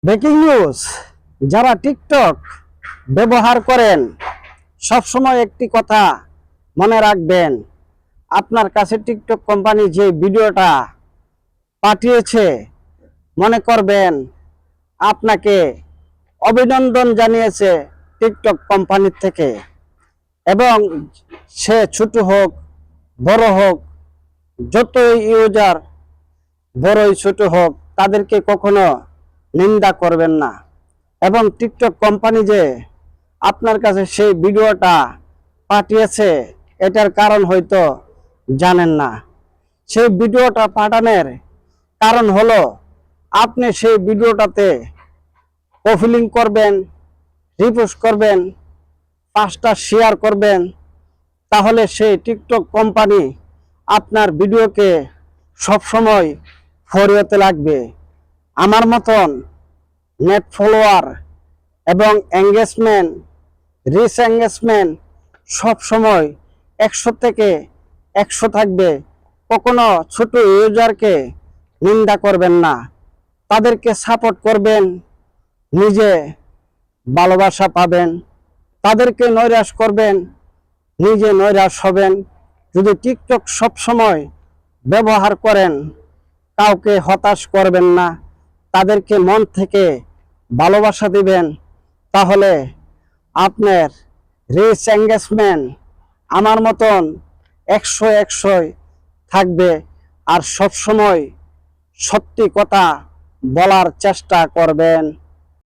Breaking news. যারা TikTok ব্যবহার করেন সব সময় একটি কথা মনে রাখবেন, আপনার কাছে টিকটক কোম্পানি যে ভিডিওটা পাঠিয়েছে মনে করবেন আপনাকে অভিনন্দন জানিয়েছে টিকটক কোম্পানির থেকে। এবং সে ছোট হোক বড় হোক, যতই ইউজার বড়ই ছোট হোক, তাদেরকে কখনো নিন্দা করবেন না। এবং টিকটক কোম্পানি যে আপনার কাছে সেই ভিডিওটা পাঠিয়েছে এটার কারণ হয়তো জানেন না। সেই ভিডিওটা পাঠানোর কারণ হলো আপনি সেই ভিডিওটাতে কপি লিংক করবেন, রিপোস্ট করবেন, 5টা শেয়ার করবেন, তাহলে সেই টিকটক কোম্পানি আপনার ভিডিওকে সবসময় ফরিয়াতে লাগবে। আমার মতন নেট ফলোয়ার এবং এঙ্গেজমেন্ট, রিচ এঙ্গেজমেন্ট সবসময় 100 থেকে 100 থাকবে। কখনো ছোট ইউজারকে নিন্দা করবেন না, তাদেরকে সাপোর্ট করবেন, নিজে ভালোবাসা পাবেন। তাদেরকে নৈরাশ করবেন, নিজে নৈরাশ হবেন। যদি টিকটক সবসময় ব্যবহার করেন, কাউকে হতাশ করবেন না, তাদেরকে মন থেকে ভালোবাসা দিবেন, তাহলে আপনার রিচ এঙ্গেজমেন্ট আমার মতন 100 থাকবে। আর সবসময় সত্যি কথা বলার চেষ্টা করবেন।